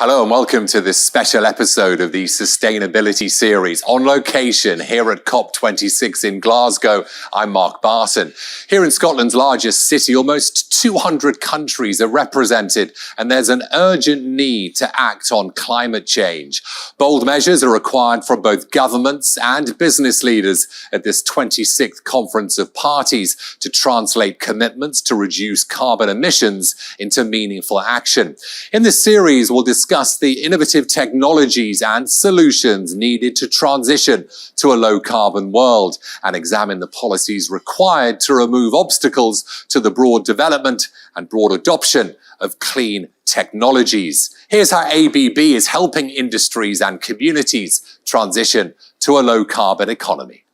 Hello and welcome to this special episode of the Sustainability Series on location here at COP26 in Glasgow. I'm Mark Barton. Here in Scotland's largest city, almost 200 countries are represented, and there's an urgent need to act on climate change. Bold measures are required from both governments and business leaders at this 26th Conference of Parties to translate commitments to reduce carbon emissions into meaningful action. In this series, we'll discuss the innovative technologies and solutions needed to transition to a low-carbon world and examine the policies required to remove obstacles to the broad development and broad adoption of clean technologies. Here's how ABB is helping industries and communities transition to a low-carbon economy.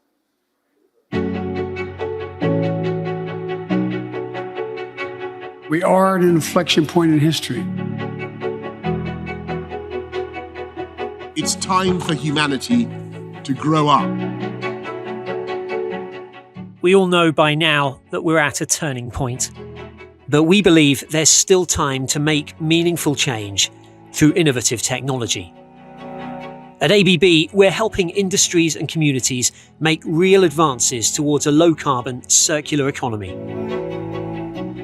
We are at an inflection point in history. It's time for humanity to grow up. We all know by now that we're at a turning point. But we believe there's still time to make meaningful change through innovative technology. At ABB, we're helping industries and communities make real advances towards a low-carbon, circular economy.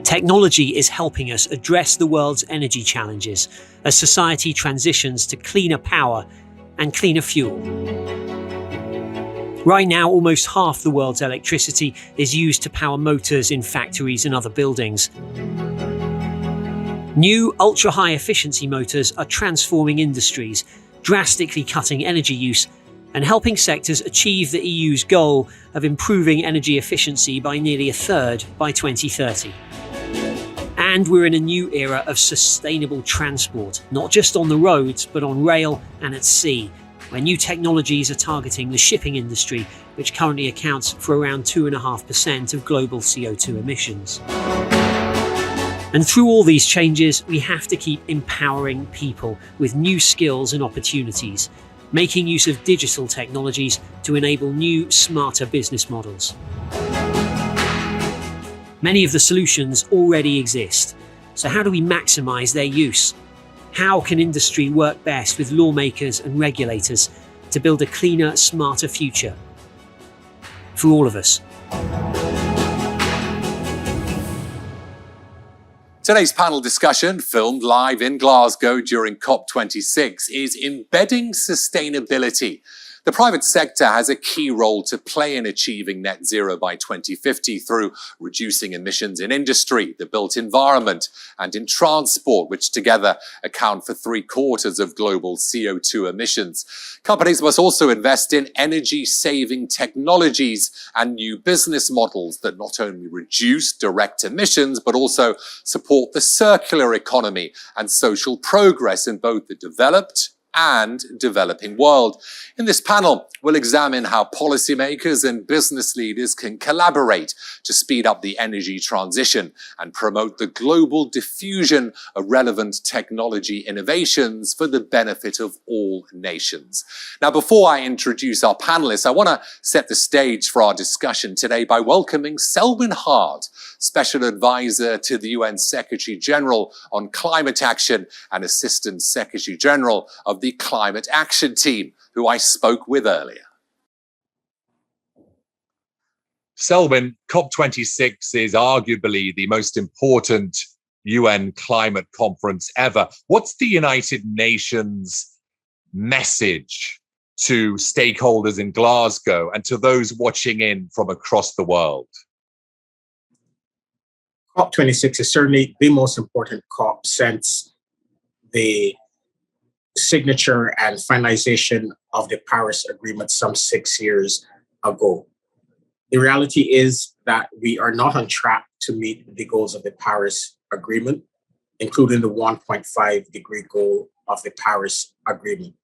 Technology is helping us address the world's energy challenges as society transitions to cleaner power and cleaner fuel. Right now, almost half the world's electricity is used to power motors in factories and other buildings. New ultra-high efficiency motors are transforming industries, drastically cutting energy use and helping sectors achieve the EU's goal of improving energy efficiency by nearly a third by 2030. And we're in a new era of sustainable transport, not just on the roads, but on rail and at sea, where new technologies are targeting the shipping industry, which currently accounts for around 2.5% of global CO2 emissions. And through all these changes, we have to keep empowering people with new skills and opportunities, making use of digital technologies to enable new, smarter business models. Many of the solutions already exist, so how do we maximize their use? How can industry work best with lawmakers and regulators to build a cleaner, smarter future for all of us? Today's panel discussion, filmed live in Glasgow during COP26, is Embedding Sustainability. The private sector has a key role to play in achieving net zero by 2050 through reducing emissions in industry, the built environment, and in transport, which together account for 3/4 of global CO2 emissions. Companies must also invest in energy-saving technologies and new business models that not only reduce direct emissions, but also support the circular economy and social progress in both the developed and developing world. In this panel, we'll examine how policymakers and business leaders can collaborate to speed up the energy transition and promote the global diffusion of relevant technology innovations for the benefit of all nations. Now, before I introduce our panelists, I want to set the stage for our discussion today by welcoming Selwyn Hart, Special Advisor to the UN Secretary General on Climate Action and Assistant Secretary General of the Climate Action Team, who I spoke with earlier. Selwyn, COP26 is arguably the most important UN climate conference ever. What's the United Nations message to stakeholders in Glasgow and to those watching in from across the world? COP26 is certainly the most important COP since the signature and finalization of the Paris Agreement some 6 years ago. The reality is that we are not on track to meet the goals of the Paris Agreement, including the 1.5-degree goal of the Paris Agreement.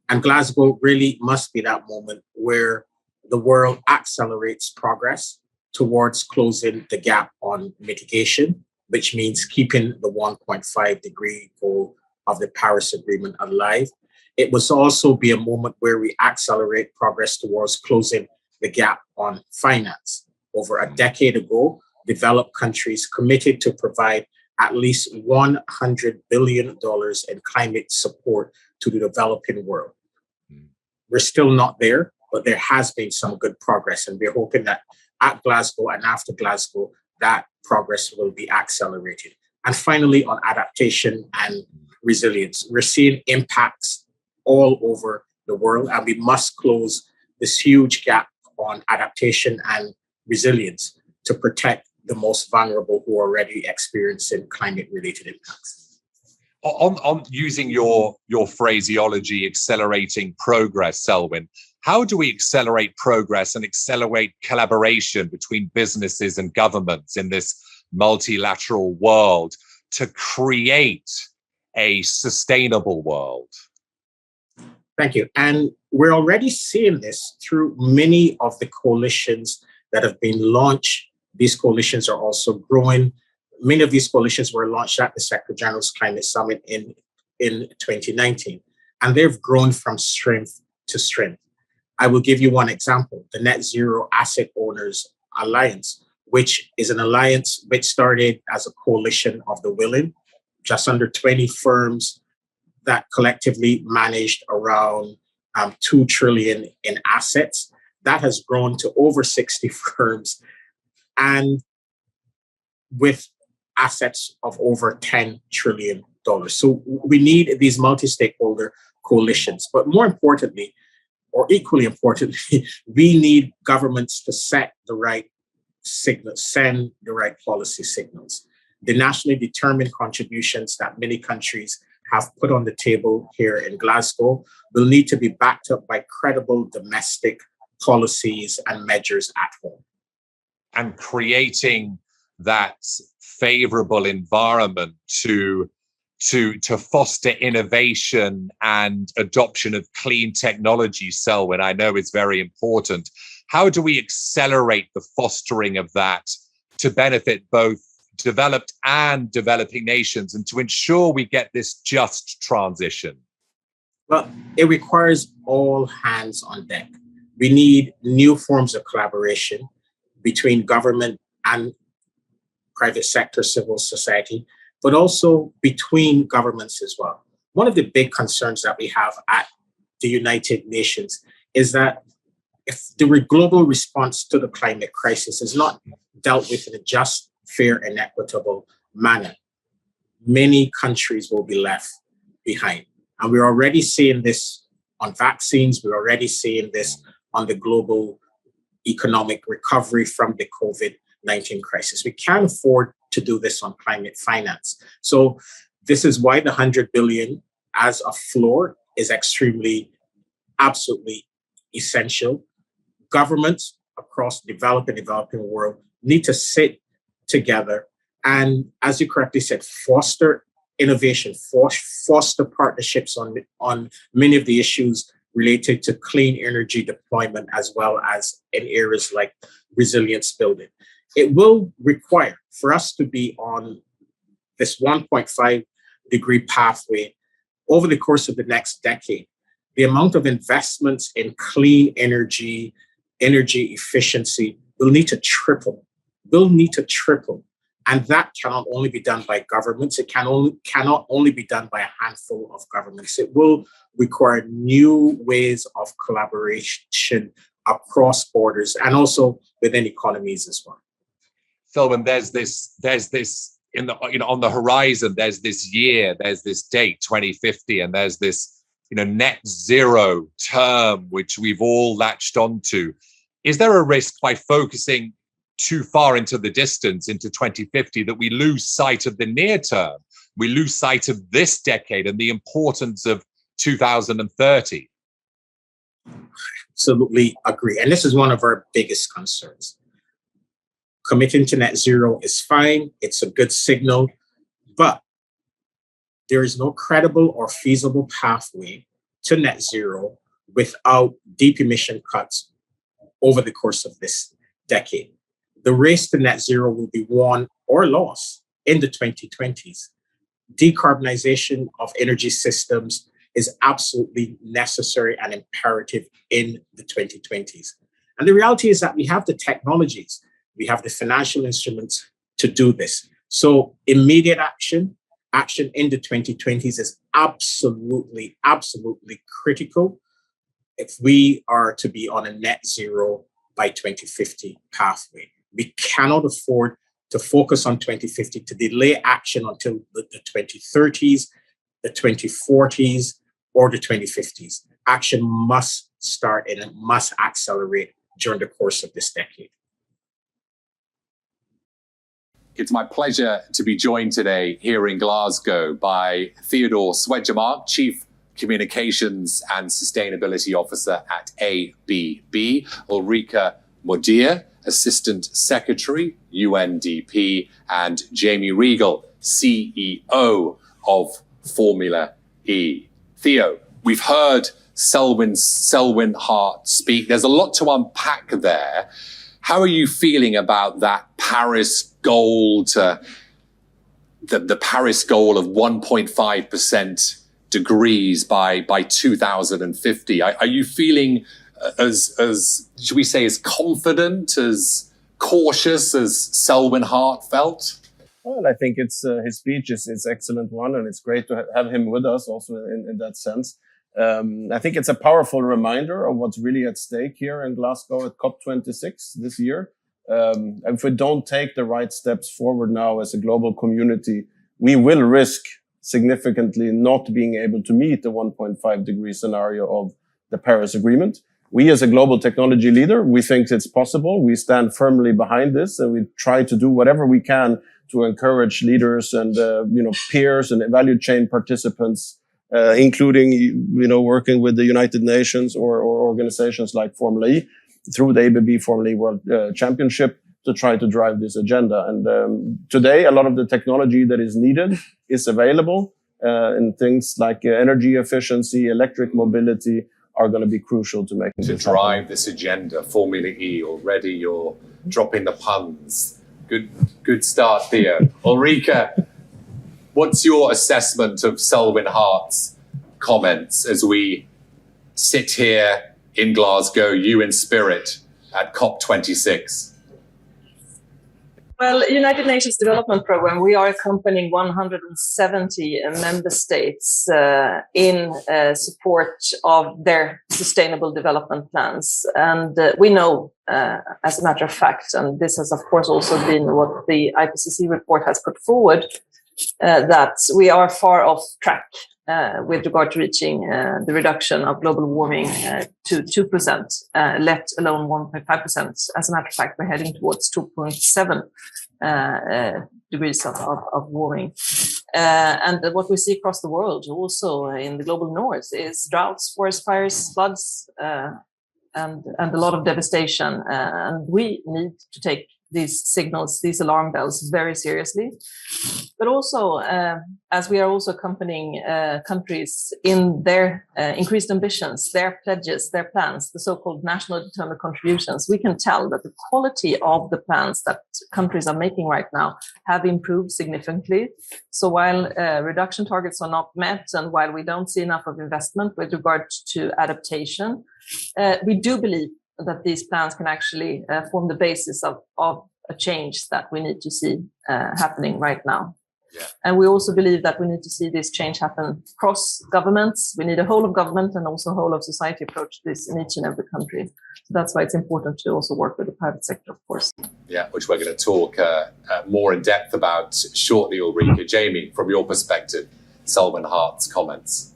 And Glasgow really must be that moment where the world accelerates progress towards closing the gap on mitigation, which means keeping the 1.5-degree goal of the Paris Agreement alive. It must also be a moment where we accelerate progress towards closing the gap on finance. Over a decade ago, developed countries committed to provide at least $100 billion in climate support to the developing world. We're still not there, but there has been some good progress. And we're hoping that at Glasgow and after Glasgow, that progress will be accelerated. And finally, on adaptation and resilience, we're seeing impacts all over the world, and we must close this huge gap on adaptation and resilience to protect the most vulnerable who are already experiencing climate-related impacts. On using your phraseology, accelerating progress, Selwyn, how do we accelerate progress and accelerate collaboration between businesses and governments in this multilateral world to create a sustainable world? Thank you. And we're already seeing this through many of the coalitions that have been launched. These coalitions are also growing. Many of these coalitions were launched at the Secretary General's Climate Summit in 2019, and they've grown from strength to strength. I will give you one example, the Net Zero Asset Owners Alliance, which is an alliance which started as a coalition of the willing, just under 20 firms that collectively managed around 2 trillion in assets. That has grown to over 60 firms, and with assets of over $10 trillion. So we need these multi-stakeholder coalitions. But more importantly, or equally importantly, we need governments to set the right signals, send the right policy signals. The nationally determined contributions that many countries have put on the table here in Glasgow will need to be backed up by credible domestic policies and measures at home. And creating that favorable environment to foster innovation and adoption of clean technology, Selwyn, I know is very important. How do we accelerate the fostering of that to benefit both developed and developing nations and to ensure we get this just transition? Well, it requires all hands on deck. We need new forms of collaboration between government and private sector, civil society, but also between governments as well. One of the big concerns that we have at the United Nations is that if the global response to the climate crisis is not dealt with in a just, fair, and equitable manner, many countries will be left behind. And we're already seeing this on vaccines. We're already seeing this on the global economic recovery from the COVID-19 crisis. We can't afford to do this on climate finance. So this is why the 100 billion as a floor is absolutely essential. Governments across the developed and developing world need to sit together and, as you correctly said, foster innovation, foster partnerships on many of the issues related to clean energy deployment, as well as in areas like resilience building. It will require for us to be on this 1.5 degree pathway over the course of the next decade. The amount of investments in clean energy efficiency will need to triple. And that cannot only be done by governments. It cannot only be done by a handful of governments. It will require new ways of collaboration across borders and also within economies as well. Selwyn, there's this in the on the horizon. There's this year. There's this date, 2050, and there's this net zero term which we've all latched onto. Is there a risk by focusing too far into the distance, into 2050, that we lose sight of the near term? We lose sight of this decade and the importance of 2030. Absolutely agree. And this is one of our biggest concerns. Committing to net zero is fine. It's a good signal, but there is no credible or feasible pathway to net zero without deep emission cuts over the course of this decade. The race to net zero will be won or lost in the 2020s. Decarbonization of energy systems is absolutely necessary and imperative in the 2020s. And the reality is that we have the technologies, we have the financial instruments to do this. So immediate action in the 2020s is absolutely critical if we are to be on a net zero by 2050 pathway. We cannot afford to focus on 2050, to delay action until the 2030s, the 2040s, or the 2050s. Action must start and it must accelerate during the course of this decade. It's my pleasure to be joined today here in Glasgow by Theodore Swedgemark, Chief Communications and Sustainability Officer at ABB, Ulrika Modir, Assistant Secretary, UNDP, and Jamie Regal, CEO of Formula E. Theo, we've heard Selwyn Hart speak. There's a lot to unpack there. How are you feeling about that Paris goal to the Paris goal of 1.5% degrees by 2050? Are you feeling as should we say, as confident, as cautious as Selwyn Hart felt? Well, I think it's his speech is an excellent one, and it's great to have him with us also in that sense. I think it's a powerful reminder of what's really at stake here in Glasgow at COP26 this year. If we don't take the right steps forward now as a global community, we will risk significantly not being able to meet the 1.5 degree scenario of the Paris Agreement. We as a global technology leader, we think it's possible. We stand firmly behind this, and we try to do whatever we can to encourage leaders and peers and value chain participants, including working with the United Nations or organizations like Formula E through the ABB Formula E World Championship to try to drive this agenda. And today, a lot of the technology that is needed is available, and things like energy efficiency, electric mobility are going to be crucial to make to drive this agenda. Formula E, already you're dropping the puns. Good start, Theo. Ulrika, what's your assessment of Selwyn Hart's comments as we sit here in Glasgow, you in spirit, at COP26? Well, United Nations Development Programme, we are accompanying 170 member states in support of their sustainable development plans. And we know, as a matter of fact, and this has of course also been what the IPCC report has put forward, that we are far off track with regard to reaching the reduction of global warming to 2%, let alone 1.5%. As a matter of fact, we're heading towards 2.7 degrees of warming. And what we see across the world, also in the global north, is droughts, forest fires, floods, and a lot of devastation. And we need to take these signals, these alarm bells, very seriously. But also, as we are also accompanying countries in their increased ambitions, their pledges, their plans, the so-called national determined contributions, we can tell that the quality of the plans that countries are making right now have improved significantly. So while reduction targets are not met, and while we don't see enough of investment with regard to adaptation, we do believe that these plans can actually form the basis of a change that we need to see happening right now. Yeah. And we also believe that we need to see this change happen across governments. We need a whole of government and also a whole of society approach to this in each and every country. So that's why it's important to also work with the private sector, of course. Yeah, which we're going to talk more in depth about shortly, Ulrika. Jamie, from your perspective, Selwyn Hart's comments.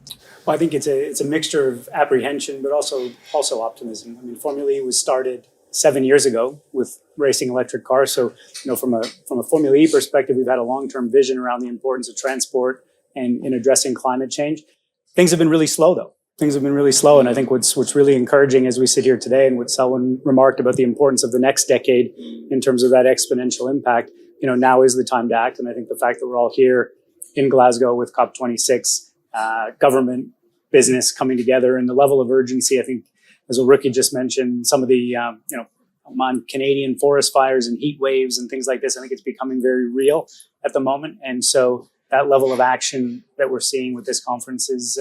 Well, I think it's a mixture of apprehension, but also optimism. I mean, Formula E was started 7 years ago with racing electric cars. So, from a Formula E perspective, we've had a long-term vision around the importance of transport and in addressing climate change. Things have been really slow, though. Things have been really slow, and I think what's really encouraging as we sit here today, and what Selwyn remarked about the importance of the next decade in terms of that exponential impact. Now is the time to act, and I think the fact that we're all here in Glasgow with COP26. Government, business coming together, and the level of urgency, I think, as Ulrika just mentioned, some of the, on Canadian forest fires and heat waves and things like this, I think it's becoming very real at the moment. And so that level of action that we're seeing with this conference is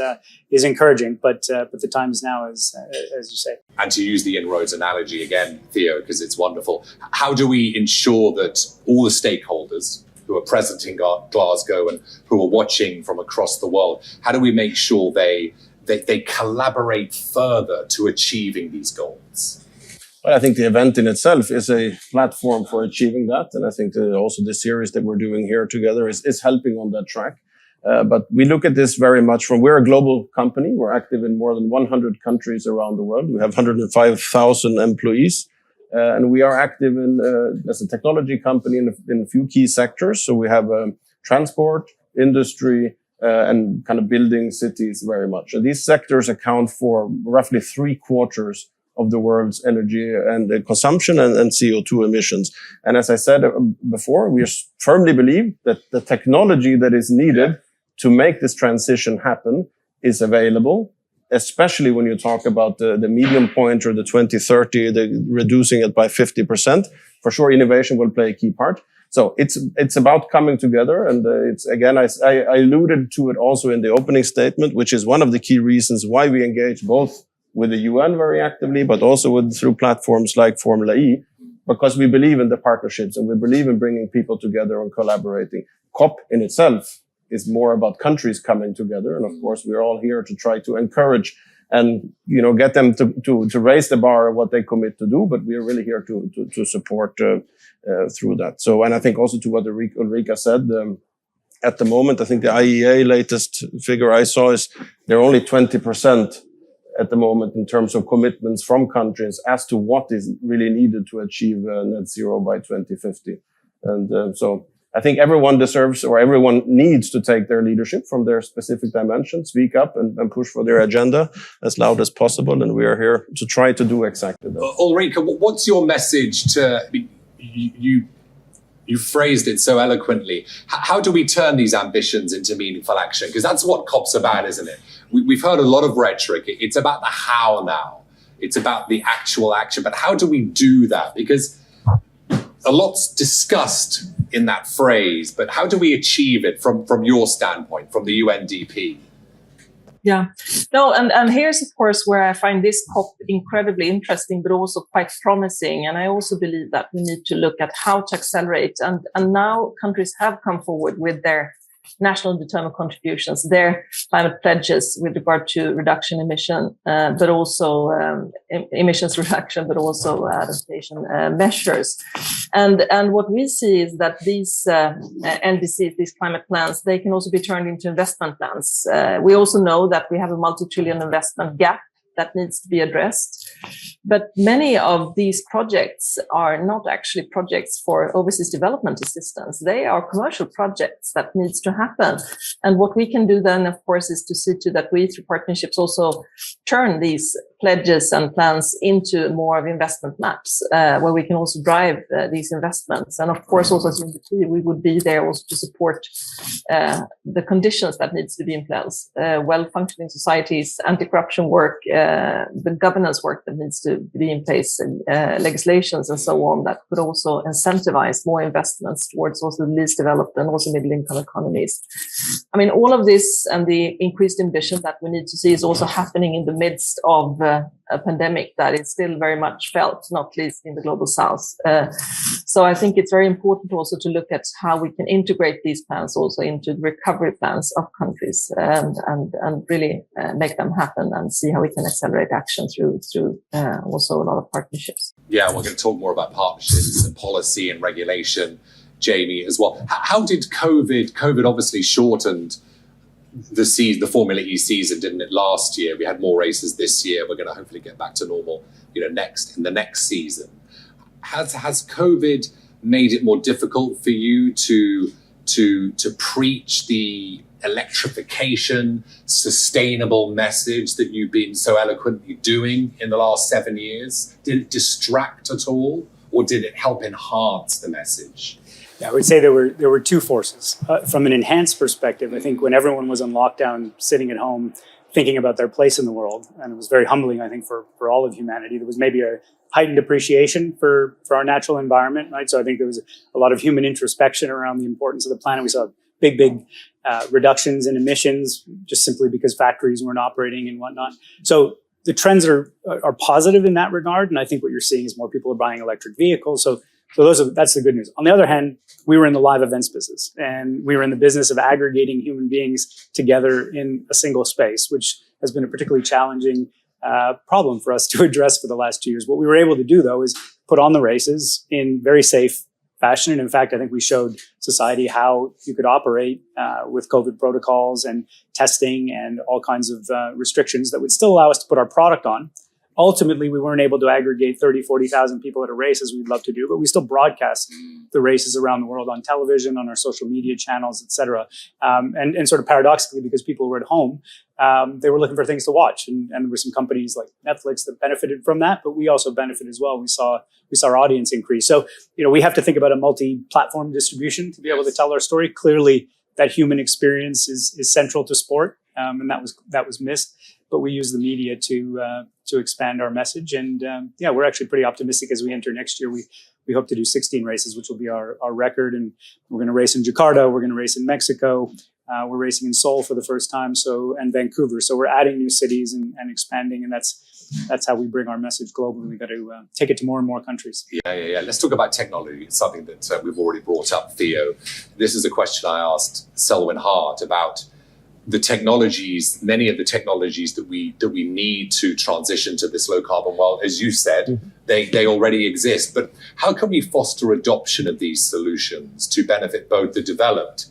encouraging, but the time is now, as you say. And to use the inroads analogy again, Theo, because it's wonderful, how do we ensure that all the stakeholders, who are present in Glasgow and who are watching from across the world? How do we make sure they collaborate further to achieving these goals? Well, I think the event in itself is a platform for achieving that. And I think also the series that we're doing here together is helping on that track. But we look at this very much we're a global company. We're active in more than 100 countries around the world. We have 105,000 employees. And we are active as a technology company in a few key sectors. So we have transport, industry, and kind of building cities very much. And these sectors account for roughly 3/4 of the world's energy and consumption and CO2 emissions. And as I said before, we firmly believe that the technology that is needed to make this transition happen is available, especially when you talk about the medium point or the 2030, reducing it by 50%. For sure, innovation will play a key part. So it's about coming together. And it's, again, I alluded to it also in the opening statement, which is one of the key reasons why we engage both with the UN very actively, but also through platforms like Formula E, because we believe in the partnerships and we believe in bringing people together and collaborating. COP in itself is more about countries coming together. And of course, we're all here to try to encourage and, get them to raise the bar of what they commit to do. But we are really here to support through that. So, and I think also to what Ulrika said, at the moment, I think the IEA latest figure I saw is they're only 20% at the moment in terms of commitments from countries as to what is really needed to achieve net zero by 2050. And so I think everyone deserves, or everyone needs to take their leadership from their specific dimension, speak up and push for their agenda as loud as possible. And we are here to try to do exactly that. Ulrika, what's your message to, you phrased it so eloquently. How do we turn these ambitions into meaningful action? Because that's what COP's about, isn't it? We've heard a lot of rhetoric. It's about the how now. It's about the actual action. But how do we do that? Because a lot's discussed in that phrase, but how do we achieve it from your standpoint, from the UNDP? Yeah, no, and here's, of course, where I find this COP incredibly interesting, but also quite promising. And I also believe that we need to look at how to accelerate. And now countries have come forward with their national determined contributions, their climate pledges with regard to reduction emission, but also emissions reduction, but also adaptation measures. And what we see is that these NDCs, these climate plans, they can also be turned into investment plans. We also know that we have a multi-trillion investment gap that needs to be addressed. But many of these projects are not actually projects for overseas development assistance. They are commercial projects that needs to happen. And what we can do then, of course, is to see to that we, through partnerships, also turn these pledges and plans into more of investment maps, where we can also drive these investments. And of course, also as UNDP, we would be there also to support the conditions that needs to be in place, well-functioning societies, anti-corruption work, the governance work that needs to be in place, legislations and so on that could also incentivize more investments towards also the least developed and also middle-income economies. I mean, all of this and the increased ambition that we need to see is also happening in the midst of a pandemic that is still very much felt, not least in the global south. So I think it's very important also to look at how we can integrate these plans also into the recovery plans of countries and really make them happen and see how we can accelerate action through also a lot of partnerships. Yeah, we're going to talk more about partnerships and policy and regulation, Jamie, as well. How did COVID obviously shortened the Formula E season, didn't it, last year? We had more races this year. We're going to hopefully get back to normal, in the next season. Has COVID made it more difficult for you to preach the electrification, sustainable message that you've been so eloquently doing in the last 7 years? Did it distract at all, or did it help enhance the message? Yeah, I would say there were two forces. From an enhanced perspective, I think when everyone was on lockdown, sitting at home, thinking about their place in the world, and it was very humbling, I think, for all of humanity, there was maybe a heightened appreciation for our natural environment, right? So I think there was a lot of human introspection around the importance of the planet. We saw big reductions in emissions just simply because factories weren't operating and whatnot. So the trends are positive in that regard. And I think what you're seeing is more people are buying electric vehicles. So So that's the good news. On the other hand, we were in the live events business, and we were in the business of aggregating human beings together in a single space, which has been a particularly challenging problem for us to address for the last 2 years. What we were able to do, though, is put on the races in very safe fashion. And in fact, I think we showed society how you could operate with COVID protocols and testing and all kinds of restrictions that would still allow us to put our product on. Ultimately, we weren't able to aggregate 30, 40,000 people at a race as we'd love to do, but we still broadcast the races around the world on television, on our social media channels, et cetera. And sort of paradoxically, because people were at home, they were looking for things to watch. And there were some companies like Netflix that benefited from that, but we also benefited as well. We saw our audience increase. So, we have to think about a multi-platform distribution to be able to tell our story. Clearly, that human experience is central to sport, and that was missed. But we use the media to expand our message. And we're actually pretty optimistic as we enter next year. We hope to do 16 races, which will be our record. And we're going to race in Jakarta. We're going to race in Mexico. We're racing in Seoul for the first time. And Vancouver. So we're adding new cities and expanding. And that's how we bring our message globally. We got to take it to more and more countries. Yeah. Let's talk about technology. It's something that we've already brought up, Theo. This is a question I asked Selwyn Hart about the technologies, many of the technologies that we need to transition to this low carbon world. As you said, they already exist. But how can we foster adoption of these solutions to benefit both the developed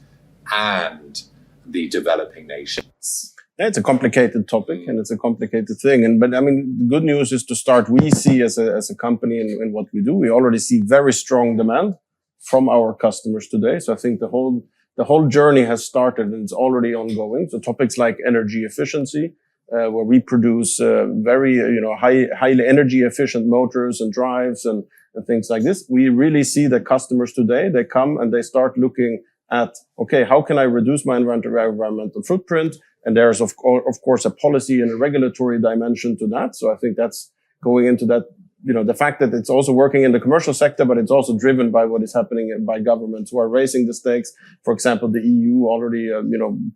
and the developing nations? It's a complicated topic and it's a complicated thing. But I mean, the good news is to start, we see as a company in what we do, we already see very strong demand from our customers today. So I think the whole journey has started and it's already ongoing. So topics like energy efficiency, where we produce very highly energy efficient motors and drives and things like this. We really see that customers today, they come and they start looking at, okay, how can I reduce my environmental footprint? And there's of course a policy and a regulatory dimension to that. So I think that's going into that. The fact that it's also working in the commercial sector, but it's also driven by what is happening by governments who are raising the stakes. For example, the EU already,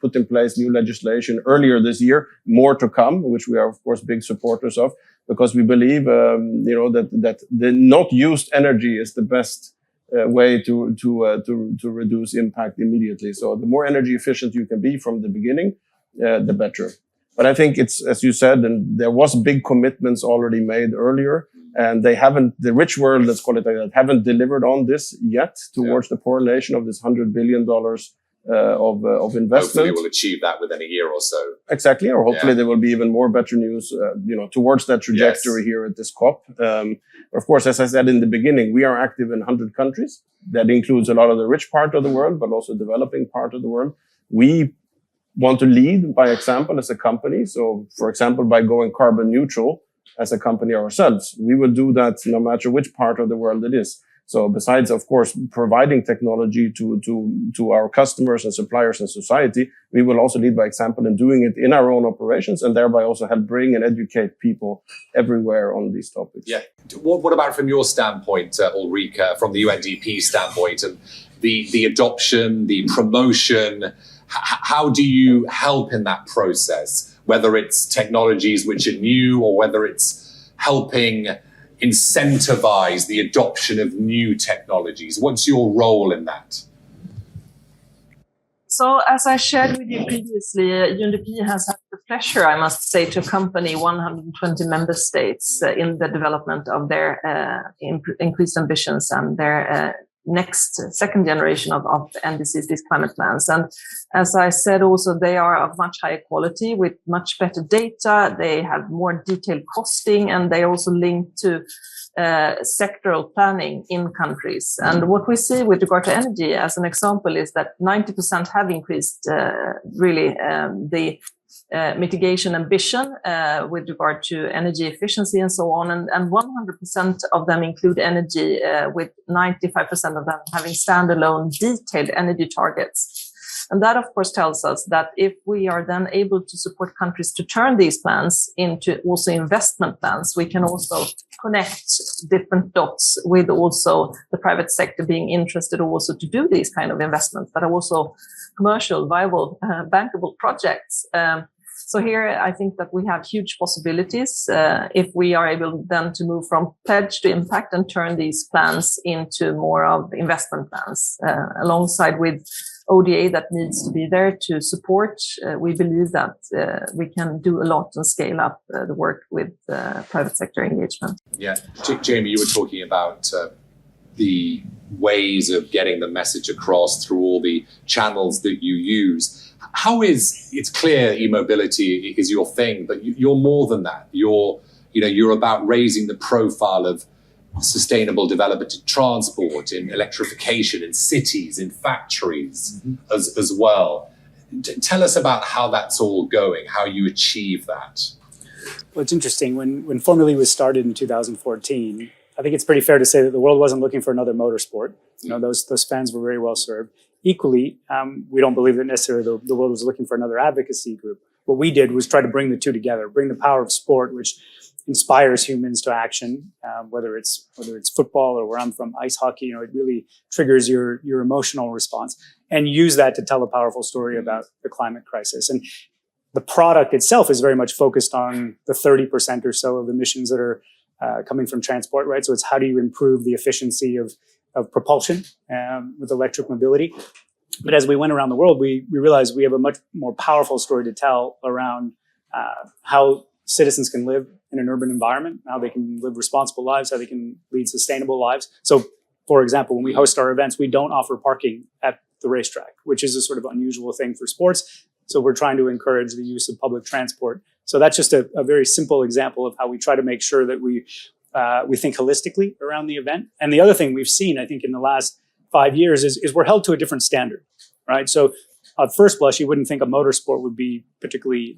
put in place new legislation earlier this year, more to come, which we are, of course, big supporters of, because we believe, that the not used energy is the best way to reduce impact immediately. So the more energy efficient you can be from the beginning, the better. But I think it's, as you said, and there was big commitments already made earlier. And the rich world, let's call it like that, haven't delivered on this yet towards the poor nation of this $100 billion of investment. Hopefully we'll achieve that within a year or so. Exactly. Or hopefully there will be even more better news, towards that trajectory here at this COP. Of course, as I said in the beginning, we are active in 100 countries. That includes a lot of the rich part of the world, but also developing part of the world. We want to lead by example as a company. So, for example, by going carbon neutral, as a company ourselves, we will do that no matter which part of the world it is. So besides, of course, providing technology to our customers and suppliers and society, we will also lead by example in doing it in our own operations and thereby also help bring and educate people everywhere on these topics. Yeah. What about from your standpoint, Ulrika, from the UNDP standpoint and the adoption, the promotion? How do you help in that process? Whether it's technologies which are new or whether it's helping incentivize the adoption of new technologies. What's your role in that? So as I shared with you previously, UNDP has had the pleasure, I must say, to accompany 120 member states in the development of their increased ambitions and their second generation of NDCs, these climate plans. And as I said, also, they are of much higher quality with much better data. They have more detailed costing, and they also link to sectoral planning in countries. And what we see with regard to energy, as an example, is that 90% have increased the mitigation ambition with regard to energy efficiency and so on. And 100% of them include energy, with 95% of them having standalone detailed energy targets. And that, of course, tells us that if we are then able to support countries to turn these plans into also investment plans, we can also connect different dots with also the private sector being interested also to do these kind of investments that are also commercial, viable, bankable projects. So here, I think that we have huge possibilities if we are able then to move from pledge to impact and turn these plans into more of investment plans alongside with ODA that needs to be there to support. We believe that we can do a lot and scale up the work with private sector engagement. Yeah, Jamie, you were talking about the ways of getting the message across through all the channels that you use. How is, it's clear e-mobility is your thing, but you're more than that. You're about raising the profile of sustainable development in transport, in electrification, in cities, in factories as well. Tell us about how that's all going, how you achieve that. Well, it's interesting. When Formula E was started in 2014, I think it's pretty fair to say that the world wasn't looking for another motorsport. Those fans were very well served. Equally, we don't believe that necessarily the world was looking for another advocacy group. What we did was try to bring the two together, bring the power of sport, which inspires humans to action, whether it's football or where I'm from, ice hockey. It really triggers your emotional response, and use that to tell a powerful story about the climate crisis. And the product itself is very much focused on the 30% or so of emissions that are coming from transport, right? So it's how do you improve the efficiency of propulsion with electric mobility. But as we went around the world, we realized we have a much more powerful story to tell around how citizens can live in an urban environment, how they can live responsible lives, how they can lead sustainable lives. So, for example, when we host our events, we don't offer parking at the racetrack, which is a sort of unusual thing for sports. So we're trying to encourage the use of public transport. So that's just a very simple example of how we try to make sure that we think holistically around the event. And the other thing we've seen, I think, in the last 5 years is we're held to a different standard, right? So at first blush, you wouldn't think a motorsport would be particularly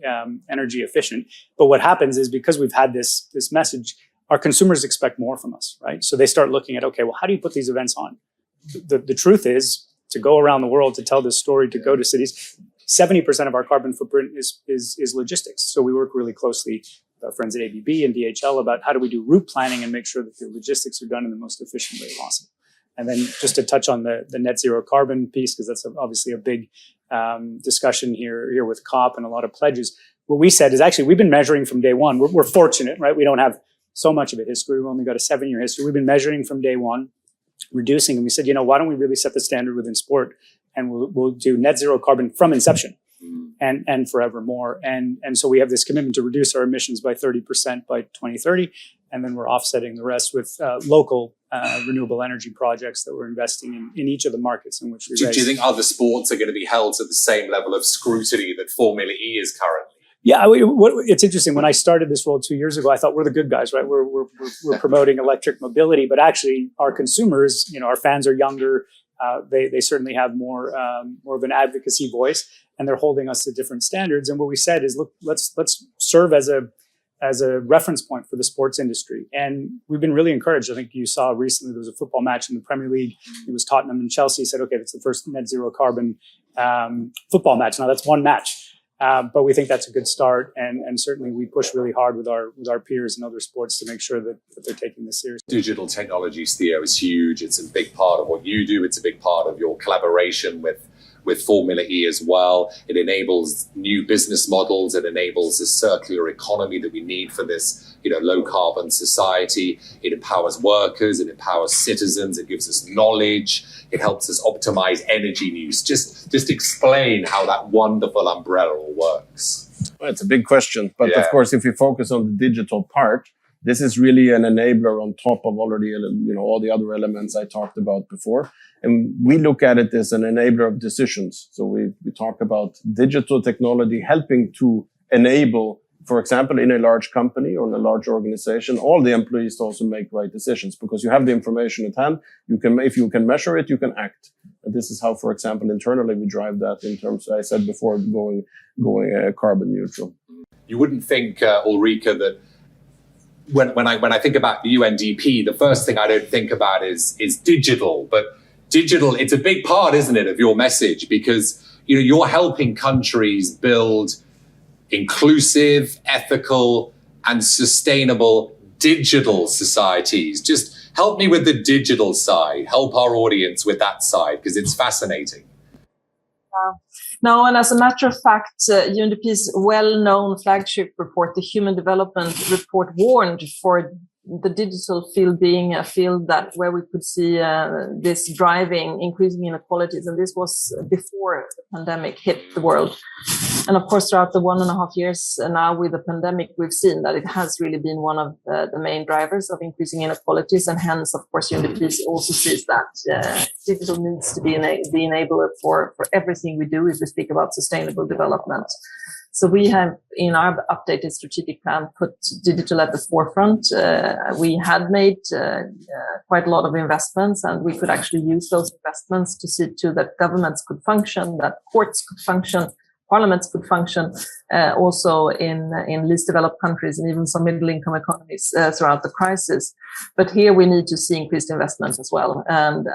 energy efficient. But what happens is because we've had this message, our consumers expect more from us, right? So they start looking at, okay, well, how do you put these events on? The truth is, to go around the world, to tell this story, to go to cities, 70% of our carbon footprint is logistics. So we work really closely with our friends at ABB and DHL about how do we do route planning and make sure that the logistics are done in the most efficient way possible. And then just to touch on the net zero carbon piece, because that's obviously a big discussion here with COP and a lot of pledges. What we said is actually we've been measuring from day one. We're fortunate, right? We don't have so much of a history. We've only got a 7-year history. We've been measuring from day one, reducing. And we said, why don't we really set the standard within sport? And we'll do net zero carbon from inception and forevermore. And so we have this commitment to reduce our emissions by 30% by 2030. And then we're offsetting the rest with local renewable energy projects that we're investing in each of the markets in which we race. Do you think other sports are going to be held to the same level of scrutiny that Formula E is currently? Yeah, it's interesting. When I started this role 2 years ago, I thought we're the good guys, right? We're promoting electric mobility, but actually our consumers, our fans are younger. They certainly have more of an advocacy voice, and they're holding us to different standards. And what we said is, look, let's serve as a reference point for the sports industry. And we've been really encouraged. I think you saw recently there was a football match in the Premier League. It was Tottenham and Chelsea. Said, okay, that's the first net zero carbon football match. Now that's one match. But we think that's a good start, and certainly we push really hard with our peers in other sports to make sure that they're taking this seriously. Digital technologies, Theo, is huge. It's a big part of what you do. It's a big part of your collaboration with Formula E as well. It enables new business models. It enables the circular economy that we need for this, low carbon society. It empowers workers. It empowers citizens. It gives us knowledge. It helps us optimize energy use. Just explain how that wonderful umbrella all works. Well, it's a big question, but of course, if we focus on the digital part, this is really an enabler on top of already, all the other elements I talked about before. And we look at it as an enabler of decisions. So we talk about digital technology helping to enable, for example, in a large company or in a large organization, all the employees to also make right decisions because you have the information at hand. If you can measure it, you can act. And this is how, for example, internally we drive that in terms, I said before, going carbon neutral. You wouldn't think, Ulrika, that when I think about the UNDP, the first thing I don't think about is digital. But digital, it's a big part, isn't it, of your message? Because you're helping countries build inclusive, ethical, and sustainable digital societies. Just help me with the digital side. Help our audience with that side, because it's fascinating. No, and as a matter of fact, UNDP's well-known flagship report, the Human Development Report, warned for the digital field being a field that where we could see this driving increasing inequalities, and this was before the pandemic hit the world. And of course, throughout the 1.5 years now with the pandemic, we've seen that it has really been one of the main drivers of increasing inequalities, and hence, of course, UNDP also sees that digital needs to be the enabler for everything we do if we speak about sustainable development. So we have, in our updated strategic plan, put digital at the forefront. We had made quite a lot of investments, and we could actually use those investments to see to that governments could function, that courts could function, parliaments could function, also in least developed countries and even some middle-income economies throughout the crisis. But here we need to see increased investments as well. And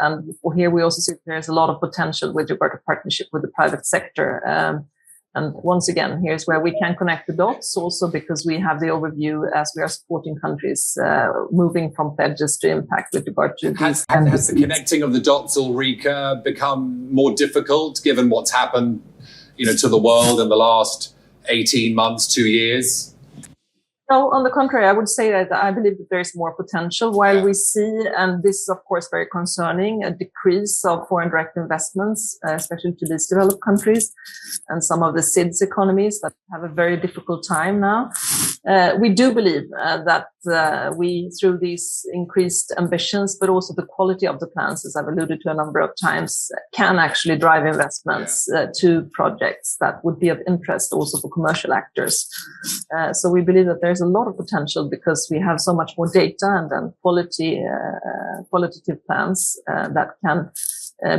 here we also see there's a lot of potential with regard to partnership with the private sector. And once again, here's where we can connect the dots also because we have the overview as we are supporting countries moving from pledges to impact with regard to Has the connecting of the dots, Ulrika, become more difficult given what's happened, to the world in the last 18 months, 2 years? No, on the contrary, I would say that I believe that there is more potential. While we see, and this is of course very concerning, a decrease of foreign direct investments, especially to these developed countries and some of the SIDS economies that have a very difficult time now. We do believe that we, through these increased ambitions, but also the quality of the plans, as I've alluded to a number of times, can actually drive investments to projects that would be of interest also for commercial actors. So we believe that there's a lot of potential because we have so much more data and then qualitative plans that can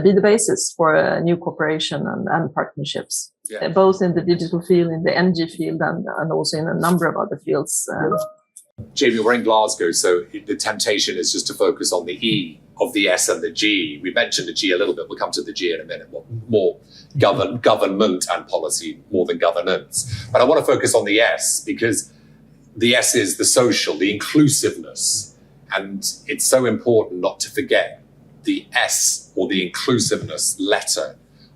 be the basis for new cooperation and partnerships, both in the digital field, in the energy field, and also in a number of other fields. Jamie, we're in Glasgow, so the temptation is just to focus on the E of the S and the G. We mentioned the G a little bit. We'll come to the G in a minute. More government and policy more than governance. But I want to focus on the S because the S is the social, the inclusiveness. And it's so important not to forget the S or the inclusiveness letter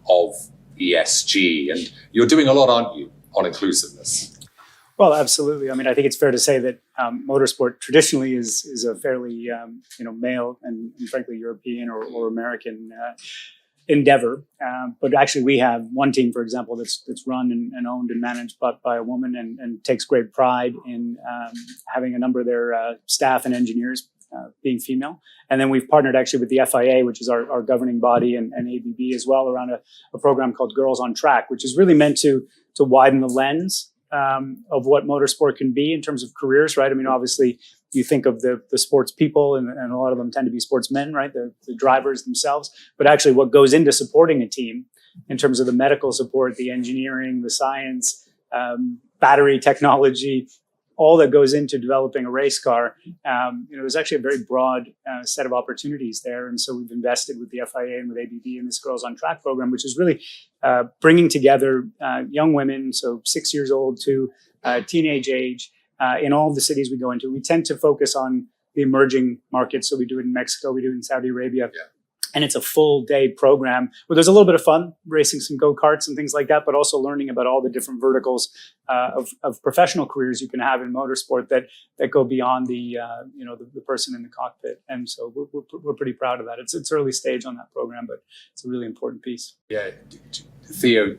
of ESG. And you're doing a lot, aren't you, on inclusiveness? Well, absolutely. I mean, I think it's fair to say that motorsport traditionally is a fairly, male and frankly European or American endeavor. But actually, we have one team, for example, that's run and owned and managed by a woman and takes great pride in having a number of their staff and engineers being female. And then we've partnered actually with the FIA, which is our governing body, and ABB as well, around a program called Girls on Track, which is really meant to widen the lens of what motorsport can be in terms of careers, right? I mean, obviously, you think of the sports people, and a lot of them tend to be sportsmen, right? The drivers themselves. But actually, what goes into supporting a team in terms of the medical support, the engineering, the science, battery technology, all that goes into developing a race car, there's actually a very broad set of opportunities there. And so we've invested with the FIA and with ABB in this Girls on Track program, which is really bringing together young women, so 6 years old to teenage age, in all the cities we go into. We tend to focus on the emerging markets. So we do it in Mexico, we do it in Saudi Arabia. Yeah. And it's a full day program where there's a little bit of fun, racing some go-karts and things like that, but also learning about all the different verticals of professional careers you can have in motorsport that go beyond the person in the cockpit. And so we're pretty proud of that. It's early stage on that program, but it's a really important piece. Yeah, Theo,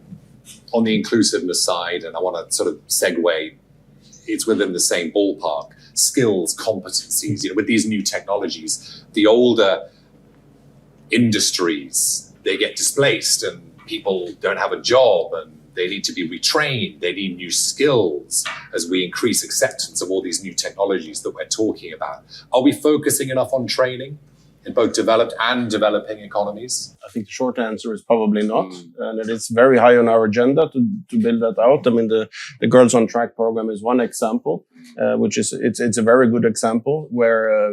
on the inclusiveness side, and I want to sort of segue, it's within the same ballpark, skills, competencies, with these new technologies, the older industries, they get displaced and people don't have a job and they need to be retrained. They need new skills as we increase acceptance of all these new technologies that we're talking about. Are we focusing enough on training in both developed and developing economies? I think the short answer is probably not. And it is very high on our agenda to build that out. I mean, the Girls on Track program is one example, which is, it's a very good example where,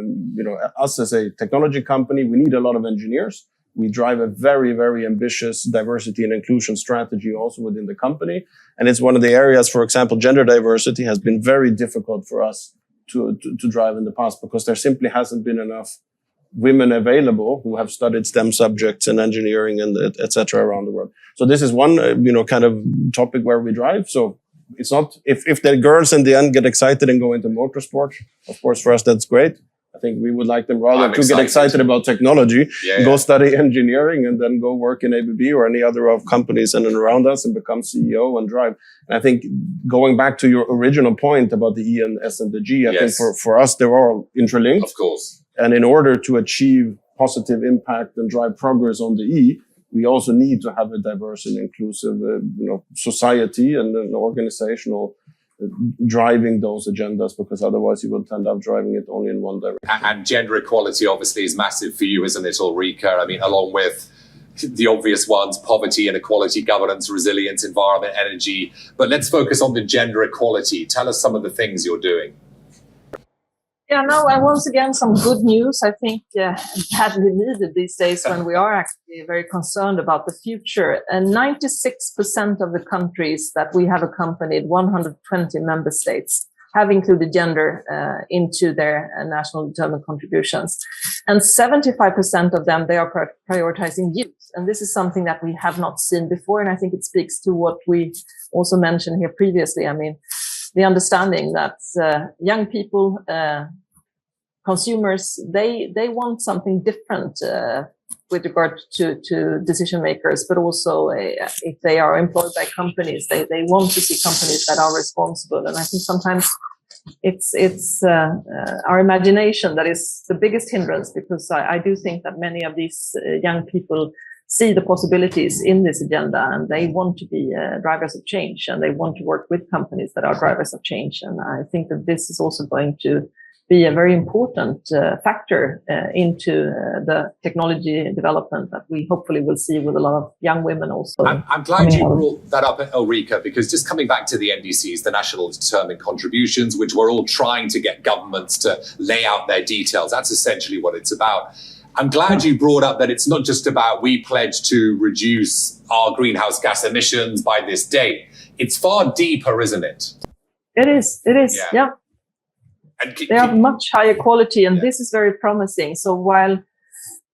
us as a technology company, we need a lot of engineers. We drive a very, very ambitious diversity and inclusion strategy also within the company. And it's one of the areas, for example, gender diversity has been very difficult for us to drive in the past because there simply hasn't been enough women available who have studied STEM subjects in engineering and etc. around the world. So this is one, kind of topic where we drive. So it's not, if the girls in the end get excited and go into motorsport, of course, for us, that's great. I think we would like them rather to get excited about technology, go study engineering, and then go work in ABB or any other of companies in and around us and become CEO and drive. And I think going back to your original point about the E and S and the G, I think for us, they're all interlinked. Of course. And in order to achieve positive impact and drive progress on the E, we also need to have a diverse and inclusive, society and an organizational driving those agendas, because otherwise you will end up driving it only in one direction. And gender equality obviously is massive for you, isn't it, Ulrika? I mean, along with the obvious ones, poverty, inequality, governance, resilience, environment, energy. But let's focus on the gender equality. Tell us some of the things you're doing. Yeah, no, and once again, some good news, I think, badly needed these days when we are actually very concerned about the future. And 96% of the countries that we have accompanied, 120 member states, have included gender into their national determined contributions. And 75% of them, they are prioritizing youth. And this is something that we have not seen before. And I think it speaks to what we also mentioned here previously. I mean, the understanding that young people, consumers, they want something different with regard to decision makers, but also if they are employed by companies, they want to see companies that are responsible. And I think sometimes it's our imagination that is the biggest hindrance, because I do think that many of these young people see the possibilities in this agenda, and they want to be drivers of change, and they want to work with companies that are drivers of change. And I think that this is also going to be a very important factor into the technology development that we hopefully will see with a lot of young women also. I'm glad you brought that up, Ulrika, because just coming back to the NDCs, the National Determined Contributions, which we're all trying to get governments to lay out their details, that's essentially what it's about. I'm glad you brought up that it's not just about we pledge to reduce our greenhouse gas emissions by this date. It's far deeper, isn't it? It is, yeah. And they have much higher quality, and this is very promising. So while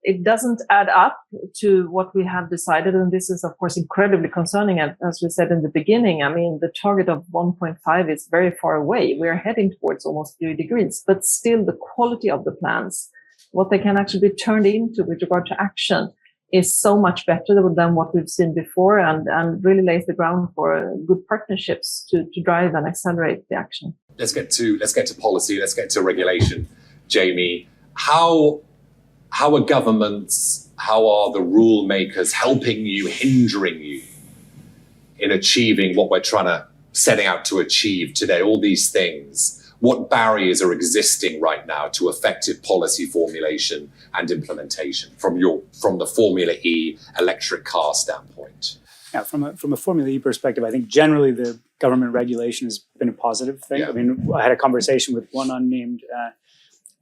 it doesn't add up to what we have decided, and this is, of course, incredibly concerning, as we said in the beginning, I mean, the target of 1.5 is very far away. We're heading towards almost 3 degrees, but still the quality of the plans, what they can actually be turned into with regard to action, is so much better than what we've seen before, and really lays the ground for good partnerships to drive and accelerate the action. Let's get to policy. Let's get to regulation. Jamie, how are governments, how are the rule makers helping you, hindering you in achieving what we're setting out to achieve today? All these things. What barriers are existing right now to effective policy formulation and implementation from the Formula E electric car standpoint? Yeah, from a Formula E perspective, I think generally the government regulation has been a positive thing. Yeah. I mean, I had a conversation with one unnamed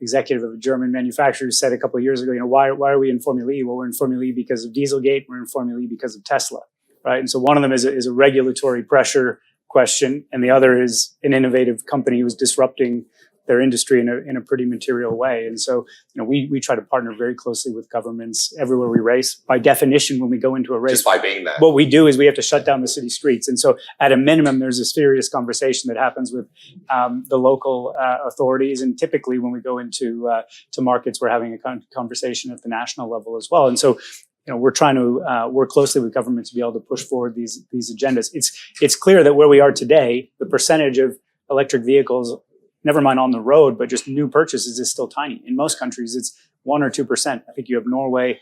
executive of a German manufacturer who said a couple of years ago, why are we in Formula E? Well, we're in Formula E because of Dieselgate. We're in Formula E because of Tesla, right? And so one of them is a regulatory pressure question, and the other is an innovative company who's disrupting their industry in a pretty material way. And so, we try to partner very closely with governments everywhere we race. By definition, when we go into a race, just by being there, what we do is we have to shut down the city streets. And so at a minimum, there's a serious conversation that happens with the local authorities. And typically when we go into to markets, we're having a conversation at the national level as well. And so, we're trying to work closely with government to be able to push forward these agendas. It's clear that where we are today, the percentage of electric vehicles, never mind on the road, but just new purchases, is still tiny. In most countries, it's 1 or 2%. I think you have Norway,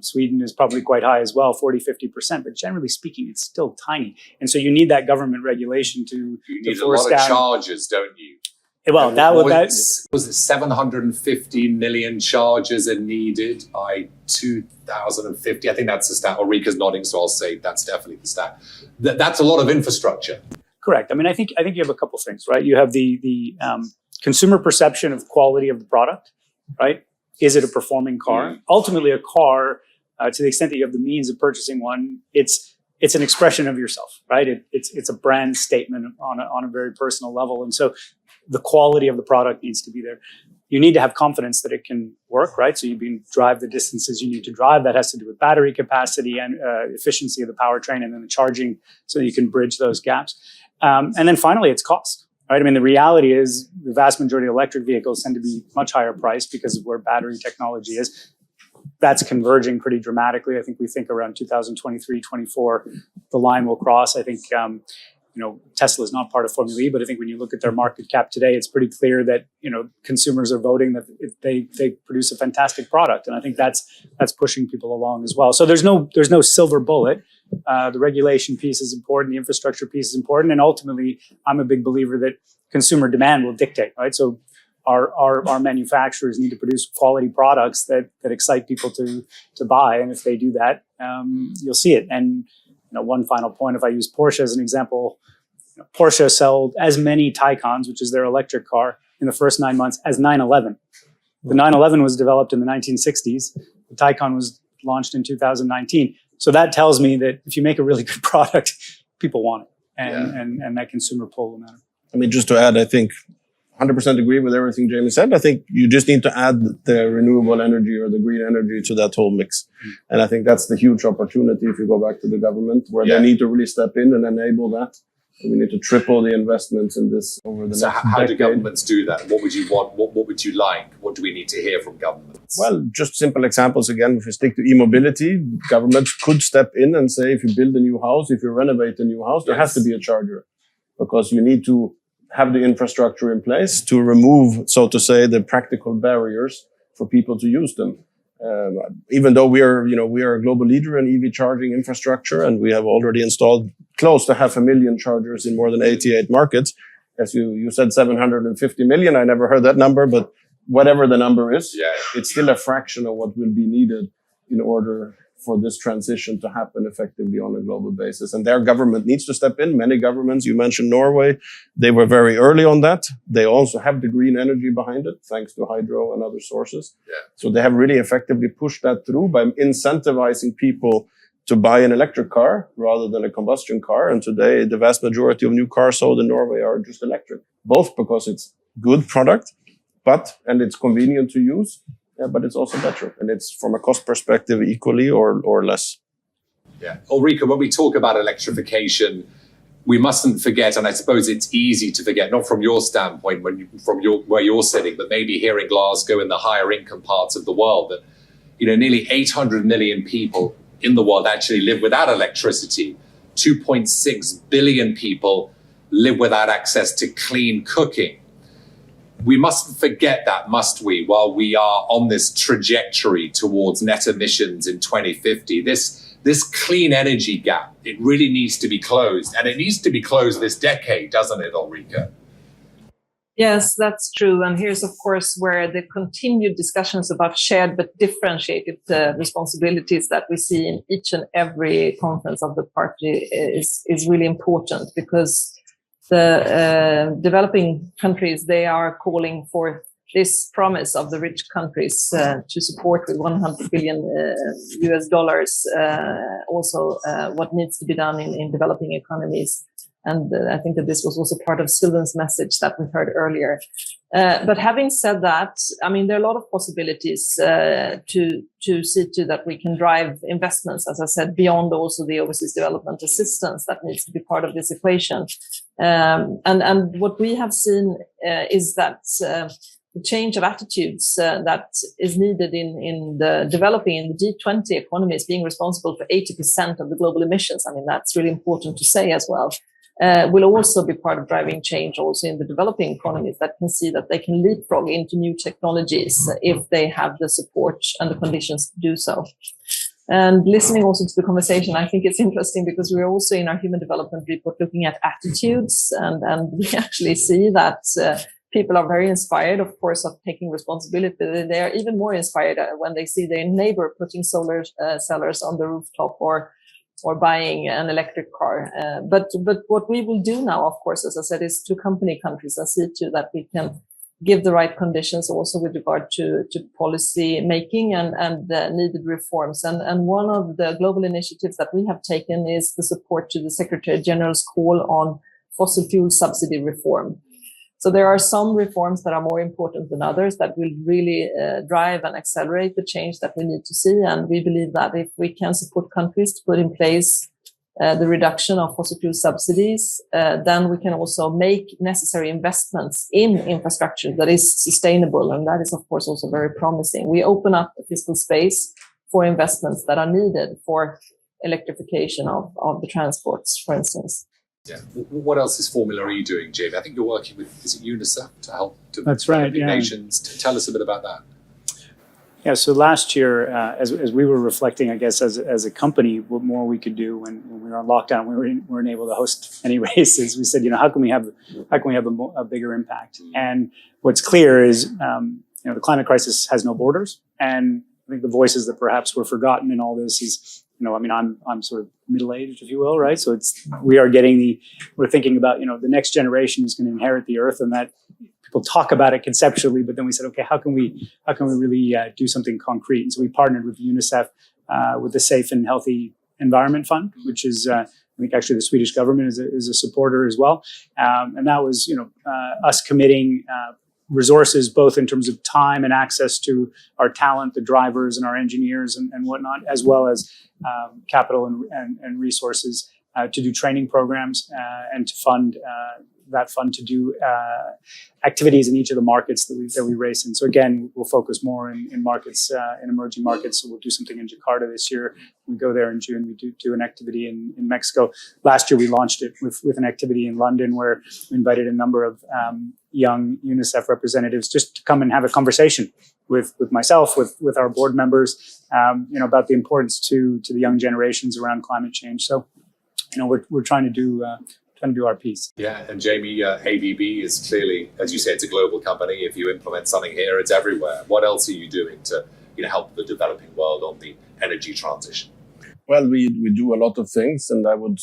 Sweden is probably quite high as well, 40, 50%. But generally speaking, it's still tiny. And so you need that government regulation to need force a lot of chargers, don't you? Well, was it 750 million chargers are needed by 2050? I think that's the stat. Ulrika's nodding, so I'll say that's definitely the stat. That's a lot of infrastructure. Correct. I mean, I think you have a couple of things, right? You have the consumer perception of quality of the product, right? Is it a performing car? Mm-hmm. Ultimately, a car, to the extent that you have the means of purchasing one, it's an expression of yourself, right? It's a brand statement on a very personal level, and so the quality of the product needs to be there. you need to have confidence that it can work, right? So you can drive the distances you need to drive. That has to do with battery capacity and efficiency of the powertrain, and then the charging, so you can bridge those gaps. And then finally, it's cost, right? I mean, the reality is the vast majority of electric vehicles tend to be much higher priced because of where battery technology is. That's converging pretty dramatically. I think we think around 2023, 24, the line will cross. I think, Tesla is not part of Formula E, but I think when you look at their market cap today, it's pretty clear that, consumers are voting that they produce a fantastic product. And I think that's pushing people along as well. So there's no silver bullet. The regulation piece is important. The infrastructure piece is important. And ultimately, I'm a big believer that consumer demand will dictate, right? So our manufacturers need to produce quality products that excite people to buy. And if they do that, you'll see it. And one final point, if I use Porsche as an example, Porsche sold as many Taycans, which is their electric car, in the first 9 months as 911. The 911 was developed in the 1960s. The Taycan was launched in 2019. So that tells me that if you make a really good product, people want it. And that consumer pull will matter. I mean, just to add, I think 100% agree with everything Jamie said. I think you just need to add the renewable energy or the green energy to that whole mix. And I think that's the huge opportunity if you go back to the government, where they need to really step in and enable that. We need to triple the investments in this over the next decade. So how do governments do that? What would you want? What would you like? What do we need to hear from governments? Well, just simple examples. Again, if we stick to e-mobility, governments could step in and say, if you build a new house, if you renovate a new house, there has to be a charger, because you need to have the infrastructure in place to remove, so to say, the practical barriers for people to use them. Even though we are a global leader in EV charging infrastructure, and we have already installed close to 500,000 chargers in more than 88 markets. As you said, 750 million. I never heard that number, but whatever the number is, it's still a fraction of what will be needed in order for this transition to happen effectively on a global basis. And their government needs to step in. Many governments, you mentioned Norway, they were very early on that. They also have the green energy behind it, thanks to hydro and other sources. So they have really effectively pushed that through by incentivizing people to buy an electric car rather than a combustion car. And today, the vast majority of new cars sold in Norway are just electric, both because it's good product, and it's convenient to use, but it's also better. And it's, from a cost perspective, equally or less. Yeah. Ulrika, when we talk about electrification, we mustn't forget, and I suppose it's easy to forget, not from your standpoint, where you're sitting, but maybe here in Glasgow, in the higher income parts of the world, that nearly 800 million people in the world actually live without electricity. 2.6 billion people live without access to clean cooking. We mustn't forget that, must we, while we are on this trajectory towards net emissions in 2050. This clean energy gap, it really needs to be closed. And it needs to be closed this decade, doesn't it, Ulrika? Yes, that's true. And here's, of course, where the continued discussions about shared but differentiated responsibilities that we see in each and every conference of the party is really important, because the developing countries, they are calling for this promise of the rich countries to support with $100 billion US dollars, also what needs to be done in developing economies. And I think that this was also part of Sylvan's message that we heard earlier. But having said that, I mean, there are a lot of possibilities to see to that we can drive investments, as I said, beyond also the overseas development assistance that needs to be part of this equation. And what we have seen is that the change of attitudes that is needed in the developing in the G20 economies being responsible for 80% of the global emissions. I mean, that's really important to say as well. Will also be part of driving change also in the developing economies that can see that they can leapfrog into new technologies if they have the support and the conditions to do so. And listening also to the conversation, I think it's interesting because we're also in our human development report looking at attitudes, and we actually see that people are very inspired, of course, of taking responsibility. They are even more inspired when they see their neighbor putting solar cellars on the rooftop or buying an electric car. But what we will do now, of course, as I said, is to accompany countries and see to that we can give the right conditions also with regard to policy making and needed reforms. And one of the global initiatives that we have taken is the support to the Secretary General's call on fossil fuel subsidy reform. So there are some reforms that are more important than others that will really drive and accelerate the change that we need to see. And we believe that if we can support countries to put in place the reduction of fossil fuel subsidies, then we can also make necessary investments in infrastructure that is sustainable. And that is, of course, also very promising. We open up the fiscal space for investments that are needed for electrification of the transports, for instance. Yeah. What else is Formula E doing, Jamie? I think you're working with, is it UNICEF to help That's right, yeah. nations? Tell us a bit about that. Yeah, so last year, as we were reflecting, I guess, as a company, what more we could do when we were on lockdown, we weren't able to host any races. We said, how can we have a bigger impact? And what's clear is, the climate crisis has no borders. And I think the voices that perhaps were forgotten in all this is, I'm sort of middle-aged, if you will, right? So we're thinking about, the next generation is going to inherit the earth, and that people talk about it conceptually, but then we said, okay, how can we really do something concrete? And so we partnered with UNICEF with the Safe and Healthy Environment Fund, which is, I think actually the Swedish government is a supporter as well. And that was, us committing resources, both in terms of time and access to our talent, the drivers and our engineers and whatnot, as well as capital and resources to do training programs and to fund that fund to do activities in each of the markets that we race in. So again, we'll focus more in markets, in emerging markets. So we'll do something in Jakarta this year. We go there in June. We do an activity in Mexico. Last year, we launched it with an activity in London where we invited a number of young UNICEF representatives just to come and have a conversation with myself, with our board members, about the importance to the young generations around climate change. So, we're trying to do our piece. Yeah, and Jamie, ABB is clearly, as you say, it's a global company. If you implement something here, it's everywhere. What else are you doing to help the developing world on the energy transition? Well, we do a lot of things, and I would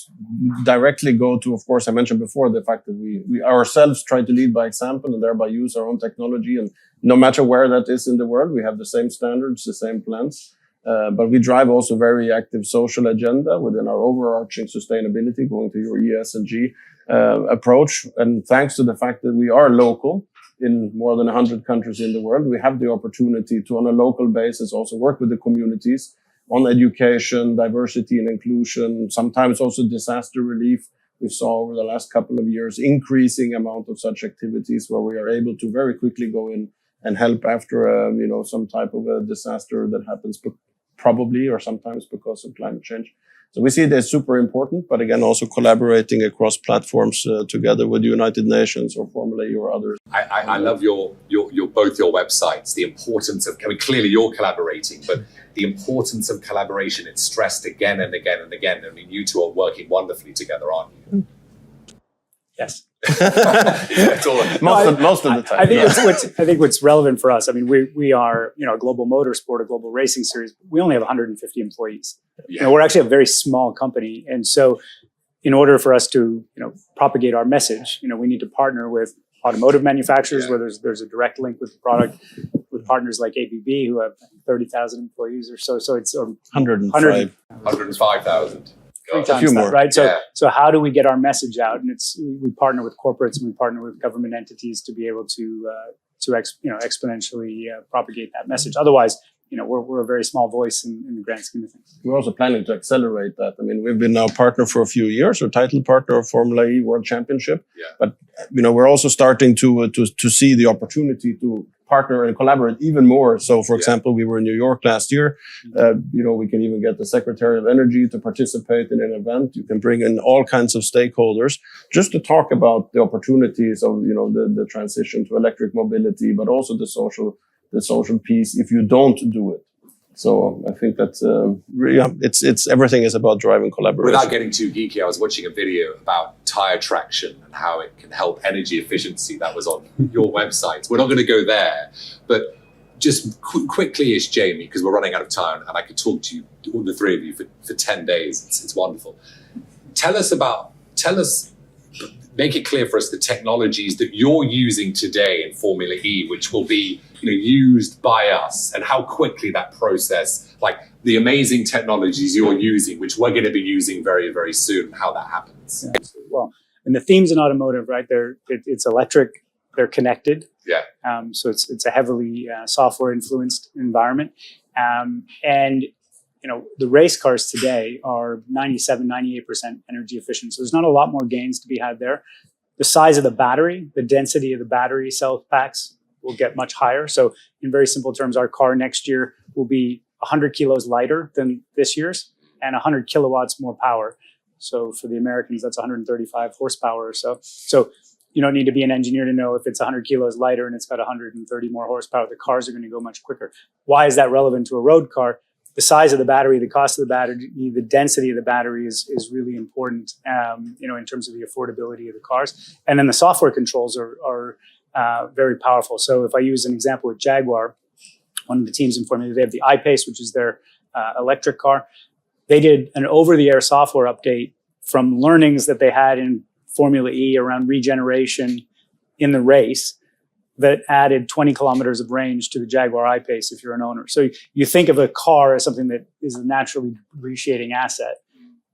directly go to, of course, I mentioned before the fact that we ourselves try to lead by example and thereby use our own technology. And no matter where that is in the world, we have the same standards, the same plans. But we drive also very active social agenda within our overarching sustainability, going to your ESG approach. And thanks to the fact that we are local in more than 100 countries in the world, we have the opportunity to, on a local basis, also work with the communities on education, diversity and inclusion, sometimes also disaster relief. We saw over the last couple of years increasing amount of such activities where we are able to very quickly go in and help after some type of a disaster that happens probably or sometimes because of climate change. So we see it as super important, but again, also collaborating across platforms together with United Nations or Formula E or others. I love your both your websites, the importance of, clearly you're collaborating, but the importance of collaboration, it's stressed again and again and again. I mean, you two are working wonderfully together, aren't you? Yes. Most of the time. I think what's relevant for us, I mean, we are, a global motorsport, a global racing series. We only have 150 employees. Yeah. We're actually a very small company. And so in order for us to, propagate our message, we need to partner with automotive manufacturers where there's a direct link with the product, with partners like ABB who have 30,000 employees or so. So it's 105,000. Three times that, right? So how do we get our message out? And we partner with corporates and we partner with government entities to be able to exponentially propagate that message. Otherwise, we're a very small voice in the grand scheme of things. We're also planning to accelerate that. I mean, we've been now partner for a few years, or title partner of Formula E World Championship. Yeah. But we're also starting to see the opportunity to partner and collaborate even more. So, for example, we were in New York last year. We can even get the Secretary of Energy to participate in an event. You can bring in all kinds of stakeholders just to talk about the opportunities of the transition to electric mobility, but also the social piece if you don't do it. So I think that's it's everything is about driving collaboration. Without getting too geeky, I was watching a video about tire traction and how it can help energy efficiency. That was on your website. We're not going to go there, but just quickly-ish, Jamie, because we're running out of time, and I could talk to you, all the three of you, for 10 days. It's wonderful. Tell us, make it clear for us the technologies that you're using today in Formula E, which will be used by us, and how quickly that process, like the amazing technologies you're using, which we're going to be using very, very soon, how that happens. Yeah. Well, and the themes in automotive, right? It's electric, they're connected. Yeah. So it's a heavily software influenced environment. And the race cars today are 97, 98% energy efficient. So there's not a lot more gains to be had there. The size of the battery, the density of the battery cell packs will get much higher. So in very simple terms, our car next year will be 100 kilos lighter than this year's and 100 kilowatts more power. So for the Americans, that's 135 horsepower or so. So you don't need to be an engineer to know if it's 100 kilos lighter and it's got 130 more horsepower, the cars are going to go much quicker. Why is that relevant to a road car? The size of the battery, the cost of the battery, the density of the battery is really important, in terms of the affordability of the cars. And then the software controls are very powerful. So if I use an example with Jaguar, one of the teams in Formula, they have the I-Pace, which is their electric car. They did an over-the-air software update from learnings that they had in Formula E around regeneration in the race that added 20 kilometers of range to the Jaguar I-Pace if you're an owner. So you think of a car as something that is a naturally depreciating asset,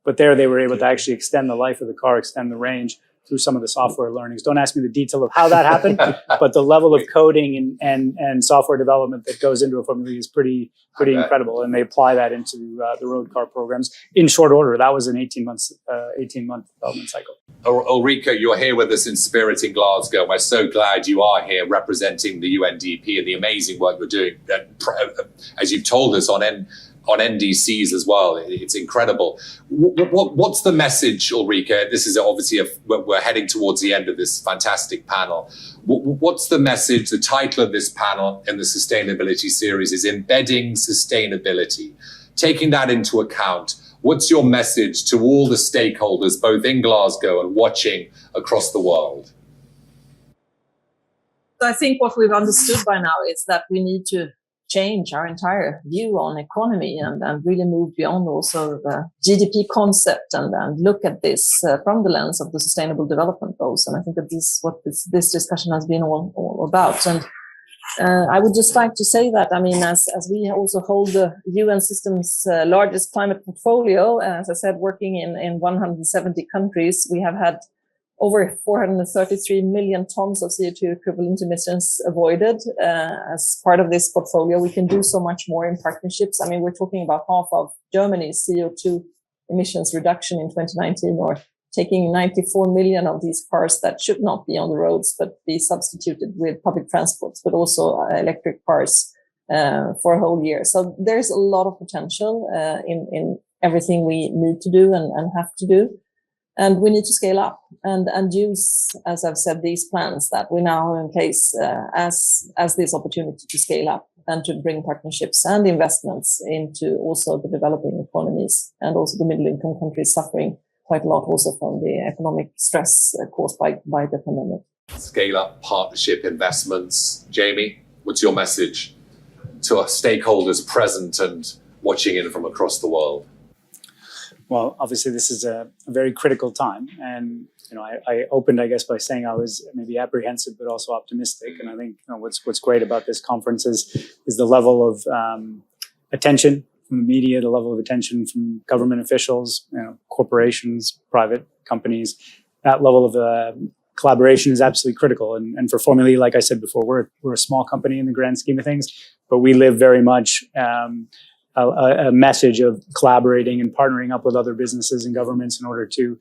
but there they were able to actually extend the life of the car, extend the range through some of the software learnings. Don't ask me the detail of how that happened, but the level of coding and software development that goes into a Formula E is pretty incredible. And they apply that into the road car programs in short order. That was an 18-month development cycle. Ulrika, you're here with us in spirit in Glasgow. We're so glad you are here representing the UNDP and the amazing work you're doing, as you've told us, on NDCs as well. It's incredible. What's the message, Ulrika? This is obviously, we're heading towards the end of this fantastic panel. What's the message? The title of this panel in the sustainability series is Embedding Sustainability. Taking that into account, what's your message to all the stakeholders, both in Glasgow and watching across the world? I think what we've understood by now is that we need to change our entire view on economy and really move beyond also the GDP concept and look at this from the lens of the Sustainable Development Goals. And I think that this is what this discussion has been all about. And I would just like to say that, I mean, as we also hold the UN system's largest climate portfolio, as I said, working in 170 countries, we have had over 433 million tons of CO2 equivalent emissions avoided as part of this portfolio. We can do so much more in partnerships. I mean, we're talking about half of Germany's CO2 emissions reduction in 2019, or taking 94 million of these cars that should not be on the roads, but be substituted with public transports, but also electric cars for a whole year. So there's a lot of potential in everything we need to do and have to do. And we need to scale up and use, as I've said, these plans that we now have in place as this opportunity to scale up and to bring partnerships and investments into also the developing economies and also the middle income countries suffering quite a lot also from the economic stress caused by the pandemic. Scale up partnership investments. Jamie, what's your message to our stakeholders present and watching in from across the world? Well, obviously, this is a very critical time. And, I opened, I guess, by saying I was maybe apprehensive, but also optimistic. And I think what's great about this conference is the level of attention from the media, the level of attention from government officials, corporations, private companies. That level of collaboration is absolutely critical. And for Formula E, like I said before, we're a small company in the grand scheme of things, but we live very much a message of collaborating and partnering up with other businesses and governments in order to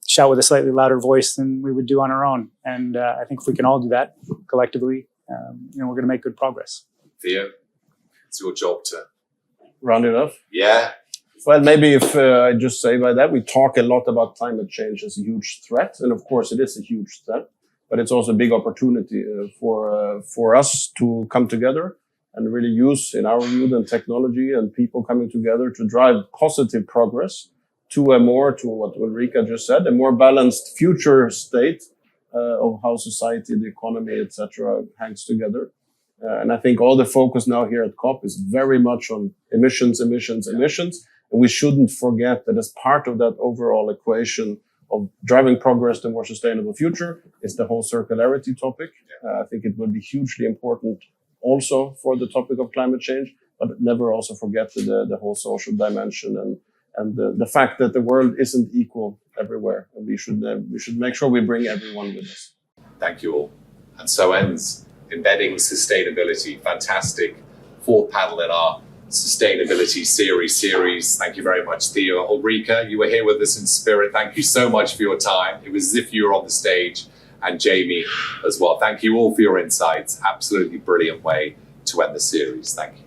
shout with a slightly louder voice than we would do on our own. And I think if we can all do that collectively, we're going to make good progress. Theo, it's your job to round it off. Yeah. Well, maybe if I just say by that, we talk a lot about climate change as a huge threat. And of course, it is a huge threat, but it's also a big opportunity for us to come together and really use, in our view, the technology and people coming together to drive positive progress to what Ulrika just said, a more balanced future state of how society, the economy, etc., hangs together. And I think all the focus now here at COP is very much on emissions. And we shouldn't forget that as part of that overall equation of driving progress to a more sustainable future is the whole circularity topic. I think it will be hugely important also for the topic of climate change, but never also forget the whole social dimension and the fact that the world isn't equal everywhere. And we should make sure we bring everyone with us. Thank you all. And so ends Embedding Sustainability. Fantastic fourth panel in our sustainability series. Thank you very much, Theo. Ulrika, you were here with us in spirit. Thank you so much for your time. It was as if you were on the stage, and Jamie as well. Thank you all for your insights. Absolutely brilliant way to end the series. Thank you.